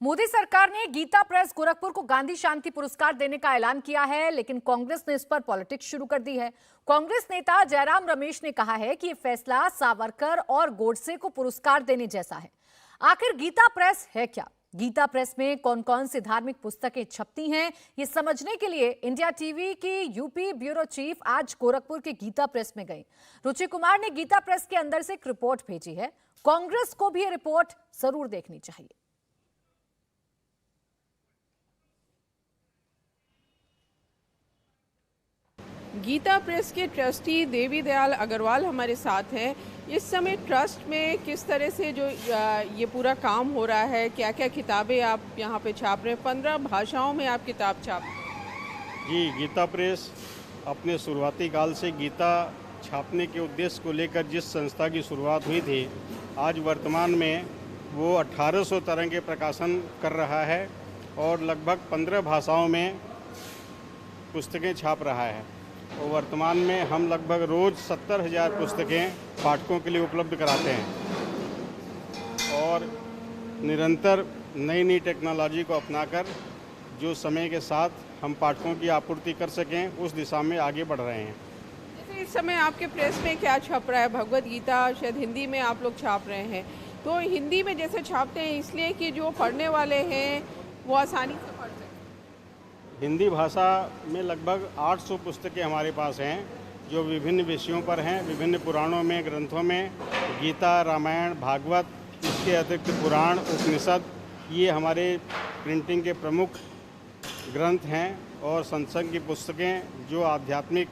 मोदी सरकार ने गीता प्रेस गोरखपुर को गांधी शांति पुरस्कार देने का ऐलान किया है, लेकिन कांग्रेस ने इस पर पॉलिटिक्स शुरू कर दी है। कांग्रेस नेता जयराम रमेश ने कहा है कि यह फैसला सावरकर और गोडसे को पुरस्कार देने जैसा है। आखिर गीता प्रेस है क्या? गीता प्रेस में कौन कौन सी धार्मिक पुस्तकें छपती हैं, ये समझने के लिए इंडिया टीवी की यूपी ब्यूरो चीफ आज गोरखपुर के गीता प्रेस में गई। रुचि कुमार ने गीता प्रेस के अंदर से एक रिपोर्ट भेजी है। कांग्रेस को भी ये रिपोर्ट जरूर देखनी चाहिए। गीता प्रेस के ट्रस्टी देवी दयाल अग्रवाल हमारे साथ हैं। इस समय ट्रस्ट में किस तरह से जो ये पूरा काम हो रहा है, क्या क्या किताबें आप यहाँ पे छाप रहे हैं? 15 भाषाओं में आप किताब छाप जी। गीता प्रेस अपने शुरुआती काल से गीता छापने के उद्देश्य को लेकर जिस संस्था की शुरुआत हुई थी, आज वर्तमान में वो 1800 तरह के प्रकाशन कर रहा है और लगभग 15 भाषाओं में पुस्तकें छाप रहा है। और वर्तमान में हम लगभग रोज़ 70,000 पुस्तकें पाठकों के लिए उपलब्ध कराते हैं और निरंतर नई नई टेक्नोलॉजी को अपनाकर जो समय के साथ हम पाठकों की आपूर्ति कर सकें, उस दिशा में आगे बढ़ रहे हैं। जैसे इस समय आपके प्रेस में क्या छप रहा है? भगवत गीता शायद हिंदी में आप लोग छाप रहे हैं, तो हिंदी में जैसे छापते हैं इसलिए कि जो पढ़ने वाले हैं वो आसानी से पढ़ सकें। हिंदी भाषा में लगभग 800 पुस्तकें हमारे पास हैं जो विभिन्न विषयों पर हैं। विभिन्न पुराणों में, ग्रंथों में गीता, रामायण, भागवत, इसके अतिरिक्त पुराण, उपनिषद, ये हमारे प्रिंटिंग के प्रमुख ग्रंथ हैं। और सत्संग की पुस्तकें जो आध्यात्मिक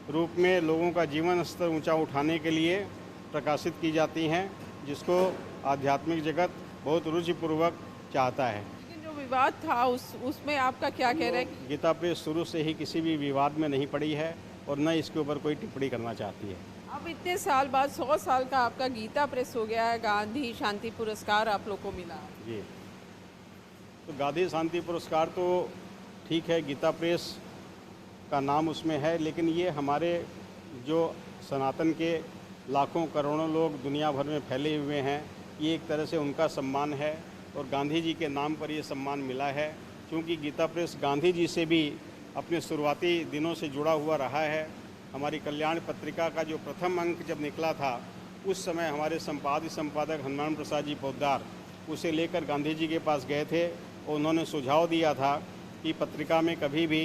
रूप में लोगों का जीवन स्तर ऊंचा उठाने के लिए प्रकाशित की जाती हैं, जिसको आध्यात्मिक जगत बहुत रुचिपूर्वक चाहता है। विवाद था उसमें आपका क्या कहना है? गीता प्रेस शुरू से ही किसी भी विवाद में नहीं पड़ी है और न इसके ऊपर कोई टिप्पणी करना चाहती है। अब इतने साल बाद 100 साल का आपका गीता प्रेस हो गया है, गांधी शांति पुरस्कार आप लोग को मिला जी। तो गांधी शांति पुरस्कार तो ठीक है, गीता प्रेस का नाम उसमें है, लेकिन ये हमारे जो सनातन के लाखों करोड़ों लोग दुनिया भर में फैले हुए हैं, ये एक तरह से उनका सम्मान है और गांधी जी के नाम पर ये सम्मान मिला है। क्योंकि गीता प्रेस गांधी जी से भी अपने शुरुआती दिनों से जुड़ा हुआ रहा है। हमारी कल्याण पत्रिका का जो प्रथम अंक जब निकला था, उस समय हमारे संपादक हनुमान प्रसाद जी पोद्दार उसे लेकर गांधी जी के पास गए थे और उन्होंने सुझाव दिया था कि पत्रिका में कभी भी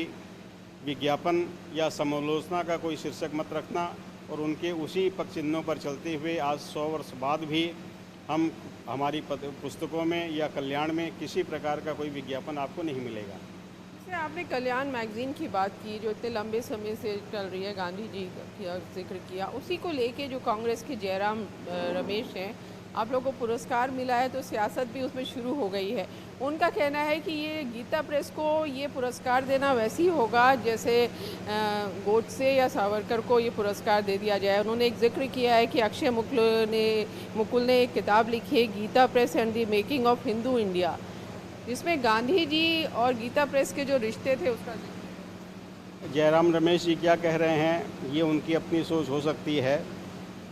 विज्ञापन या समालोचना का कोई शीर्षक मत रखना। और उनके उसी पद चिन्हों पर चलते हुए आज 100 वर्ष बाद भी हम हमारी पुस्तकों में या कल्याण में किसी प्रकार का कोई विज्ञापन आपको नहीं मिलेगा। जैसे आपने कल्याण मैगजीन की बात की जो इतने लंबे समय से चल रही है, गांधी जी का जिक्र किया, उसी को लेके जो कांग्रेस के जयराम रमेश हैं, आप लोगों को पुरस्कार मिला है तो सियासत भी उसमें शुरू हो गई है। उनका कहना है कि ये गीता प्रेस को ये पुरस्कार देना वैसे ही होगा जैसे गोडसे या सावरकर को ये पुरस्कार दे दिया जाए। उन्होंने एक जिक्र किया है कि अक्षय मुकुल ने एक किताब लिखी है, Gita press and the making of Hindu India, जिसमें गांधी जी और गीता प्रेस के जो रिश्ते थे उसका जिक्र। जयराम रमेश जी क्या कह रहे हैं ये उनकी अपनी सोच हो सकती है,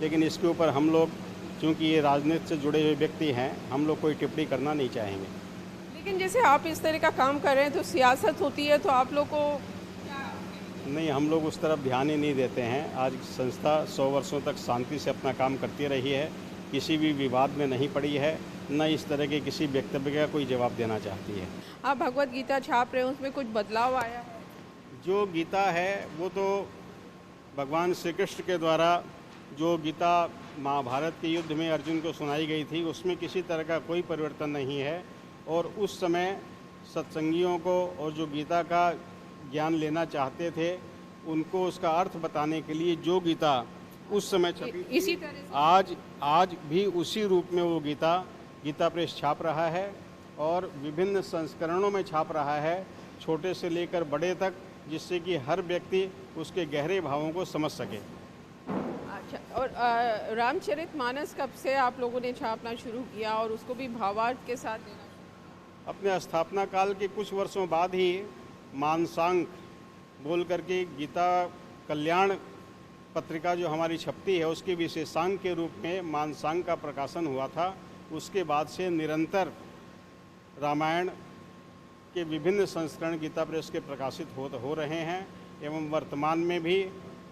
लेकिन इसके ऊपर हम लोग, क्योंकि ये राजनीति से जुड़े हुए व्यक्ति हैं, हम लोग कोई टिप्पणी करना नहीं चाहेंगे। लेकिन जैसे आप इस तरह का काम कर रहे हैं तो सियासत होती है, तो आप लोग को नहीं, हम लोग उस तरफ ध्यान ही नहीं देते हैं। आज संस्था 100 वर्षों तक शांति से अपना काम करती रही है, किसी भी विवाद में नहीं पड़ी है, न इस तरह के किसी वक्तव्य का कोई जवाब देना चाहती है। आप भगवत गीता छाप रहे हैं, उसमें कुछ बदलाव आया है? जो गीता है वो तो भगवान श्री कृष्ण के द्वारा जो गीता महाभारत के युद्ध में अर्जुन को सुनाई गई थी, उसमें किसी तरह का कोई परिवर्तन नहीं है। और उस समय सत्संगियों को और जो गीता का ज्ञान लेना चाहते थे, उनको उसका अर्थ बताने के लिए जो गीता उस समय छपी थी, इसी तरह से आज भी उसी रूप में वो गीता प्रेस छाप रहा है और विभिन्न संस्करणों में छाप रहा है, छोटे से लेकर बड़े तक, जिससे कि हर व्यक्ति उसके गहरे भावों को समझ सके। अच्छा, और रामचरितमानस कब से आप लोगों ने छापना शुरू किया और उसको भी भावार्थ के साथ देना? अपने स्थापना काल के कुछ वर्षों बाद ही मानसांक बोल करके गीता कल्याण पत्रिका जो हमारी छपती है, उसके विशेषांक के रूप में मानसांक का प्रकाशन हुआ था। उसके बाद से निरंतर रामायण के विभिन्न संस्करण गीता प्रेस के प्रकाशित हो रहे हैं एवं वर्तमान में भी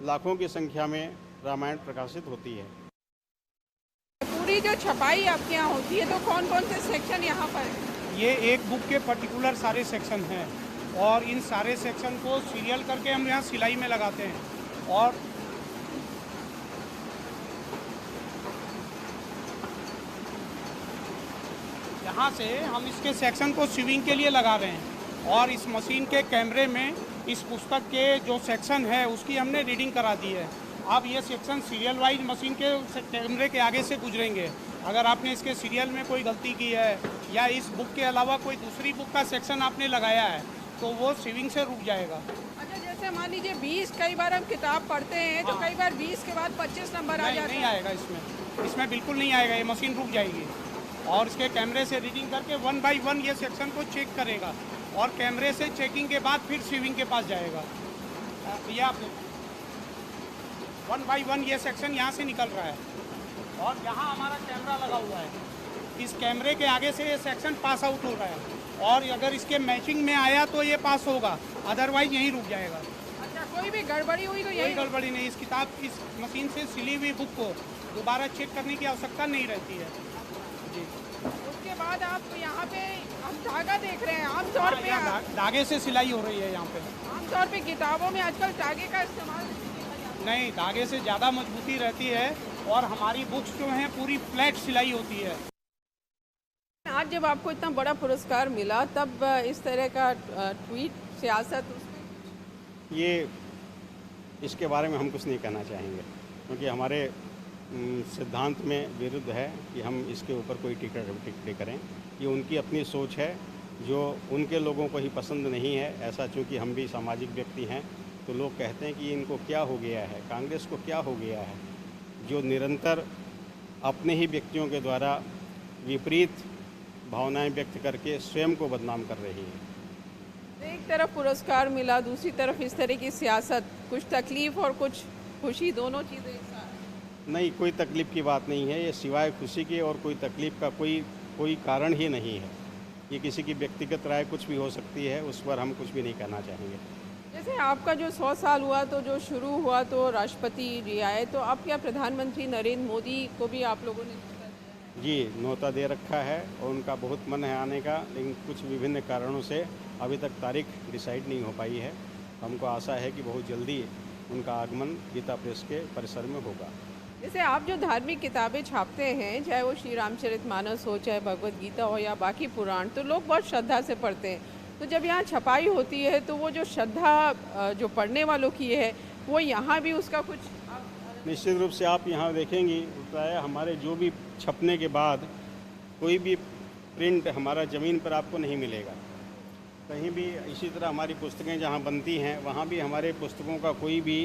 लाखों की संख्या में रामायण प्रकाशित होती है। पूरी जो छपाई आपके यहाँ होती है तो कौन कौन से सेक्शन यहाँ पर है? ये एक बुक के पर्टिकुलर सारे सेक्शन हैं और इन सारे सेक्शन को सीरियल करके हम यहाँ सिलाई में लगाते हैं और यहाँ से हम इसके सेक्शन को स्विंग के लिए लगा रहे हैं और इस मशीन के कैमरे में इस पुस्तक के जो सेक्शन है उसकी हमने रीडिंग करा दी है। अब ये सेक्शन सीरियल वाइज मशीन के कैमरे के आगे से गुजरेंगे। अगर आपने इसके सीरियल में कोई गलती की है या इस बुक के अलावा कोई दूसरी बुक का सेक्शन आपने लगाया है तो वो स्विंग से रुक जाएगा। अच्छा, जैसे मान लीजिए 20 कई बार हम किताब पढ़ते हैं तो कई बार 20 के बाद 25 नंबर आ जाता है। नहीं आएगा इसमें बिल्कुल नहीं आएगा, ये मशीन रुक जाएगी और इसके कैमरे से रीडिंग करके 1 बाई 1 ये सेक्शन को चेक करेगा और कैमरे से चेकिंग के बाद फिर स्विंग के पास जाएगा। ये आप 1 बाई 1 ये सेक्शन यहाँ से निकल रहा है और यहाँ हमारा कैमरा लगा हुआ है। इस कैमरे के आगे से ये सेक्शन पास आउट हो रहा है और अगर इसके मैचिंग में आया तो ये पास होगा, अदरवाइज यहीं रुक जाएगा। अच्छा, कोई भी गड़बड़ी हुई तो यही कोई गड़बड़ी नहीं। इस मशीन से सिली हुई बुक को दोबारा चेक करने की आवश्यकता नहीं रहती है जी। उसके बाद आप यहाँ पे हम धागा देख रहे हैं। आमतौर पे धागे से सिलाई हो रही है यहाँ पे। आमतौर पे किताबों में आजकल धागे का इस्तेमाल नहीं, धागे से ज़्यादा मजबूती रहती है और हमारी बुक्स जो हैं पूरी फ्लैट सिलाई होती है। आज जब आपको इतना बड़ा पुरस्कार मिला तब इस तरह का ट्वीट सियासत ये इसके बारे में हम कुछ नहीं कहना चाहेंगे क्योंकि हमारे सिद्धांत में विरुद्ध है कि हम इसके ऊपर कोई टिप्पणी करें। ये उनकी अपनी सोच है जो उनके लोगों को ही पसंद नहीं है। ऐसा चूँकि हम भी सामाजिक व्यक्ति हैं तो लोग कहते हैं कि इनको क्या हो गया है, कांग्रेस को क्या हो गया है, जो निरंतर अपने ही व्यक्तियों के द्वारा विपरीत भावनाएं व्यक्त करके स्वयं को बदनाम कर रही है। एक तरफ पुरस्कार मिला, दूसरी तरफ इस तरह की सियासत, कुछ तकलीफ और कुछ खुशी, दोनों चीज़ें एक साथ। नहीं, कोई तकलीफ़ की बात नहीं है। ये सिवाय खुशी के और कोई तकलीफ़ का कोई कारण ही नहीं है। ये किसी की व्यक्तिगत राय कुछ भी हो सकती है, उस पर हम कुछ भी नहीं कहना चाहेंगे। जैसे आपका जो 100 साल हुआ तो जो शुरू हुआ तो राष्ट्रपति जी आए, तो आप क्या प्रधानमंत्री नरेंद्र मोदी को भी आप लोगों ने जी न्योता दे रखा है और उनका बहुत मन है आने का, लेकिन कुछ विभिन्न कारणों से अभी तक तारीख डिसाइड नहीं हो पाई है। हमको आशा है कि बहुत जल्दी उनका आगमन गीता प्रेस के परिसर में होगा। जैसे आप जो धार्मिक किताबें छापते हैं, चाहे वो श्री रामचरितमानस हो, चाहे भगवत गीता हो या बाकी पुराण, तो लोग बहुत श्रद्धा से पढ़ते हैं। तो जब यहाँ छपाई होती है तो वो जो श्रद्धा जो पढ़ने वालों की है वो यहाँ भी उसका कुछ निश्चित रूप से आप यहाँ देखेंगी प्राय हमारे जो भी छपने के बाद कोई भी प्रिंट हमारा ज़मीन पर आपको नहीं मिलेगा कहीं भी। इसी तरह हमारी पुस्तकें जहाँ बनती हैं वहाँ भी हमारे पुस्तकों का कोई भी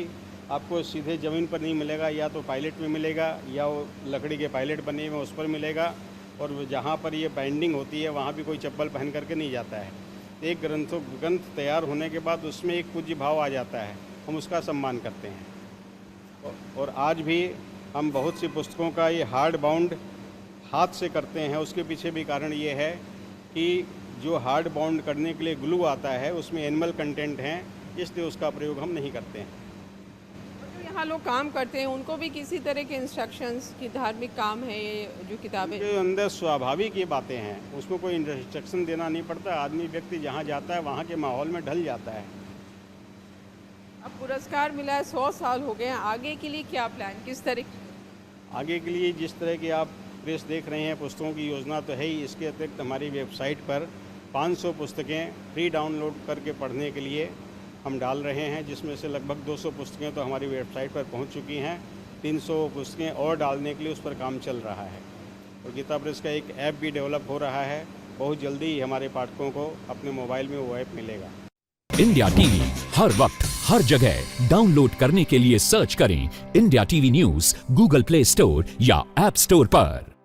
आपको सीधे ज़मीन पर नहीं मिलेगा, या तो पायलट में मिलेगा या वो लकड़ी के पायलट बने हुए उस पर मिलेगा, और जहाँ पर ये बाइंडिंग होती है वहाँ भी कोई चप्पल पहन करके नहीं जाता है। एक ग्रंथ तैयार होने के बाद उसमें एक पूज्य भाव आ जाता है, हम उसका सम्मान करते हैं। और आज भी हम बहुत सी पुस्तकों का ये हार्ड बाउंड हाथ से करते हैं। उसके पीछे भी कारण ये है कि जो हार्ड बाउंड करने के लिए ग्लू आता है उसमें एनिमल कंटेंट हैं, इसलिए उसका प्रयोग हम नहीं करते हैं। जो यहाँ लोग काम करते हैं उनको भी किसी तरह के इंस्ट्रक्शंस की धार्मिक काम है ये जो किताबें जो अंदर स्वाभाविक ये बातें हैं, उसमें कोई इंस्ट्रक्शन देना नहीं पड़ता। आदमी व्यक्ति जहाँ जाता है वहाँ के माहौल में ढल जाता है। अब पुरस्कार मिला है, 100 साल हो गए हैं, आगे के लिए क्या प्लान, किस तरह? आगे के लिए जिस तरह की आप प्रेस देख रहे हैं, पुस्तकों की योजना तो है ही। इसके अतिरिक्त हमारी वेबसाइट पर 500 पुस्तकें फ्री डाउनलोड करके पढ़ने के लिए हम डाल रहे हैं, जिसमें से लगभग 200 पुस्तकें तो हमारी वेबसाइट पर पहुंच चुकी हैं। 300 पुस्तकें और डालने के लिए उस पर काम चल रहा है। और गीता प्रेस का एक ऐप भी डेवलप हो रहा है, बहुत जल्दी ही हमारे पाठकों को अपने मोबाइल में वो ऐप मिलेगा। इंडिया टीवी हर वक्त हर जगह डाउनलोड करने के लिए सर्च करें India TV news Google play store या ऐप स्टोर पर।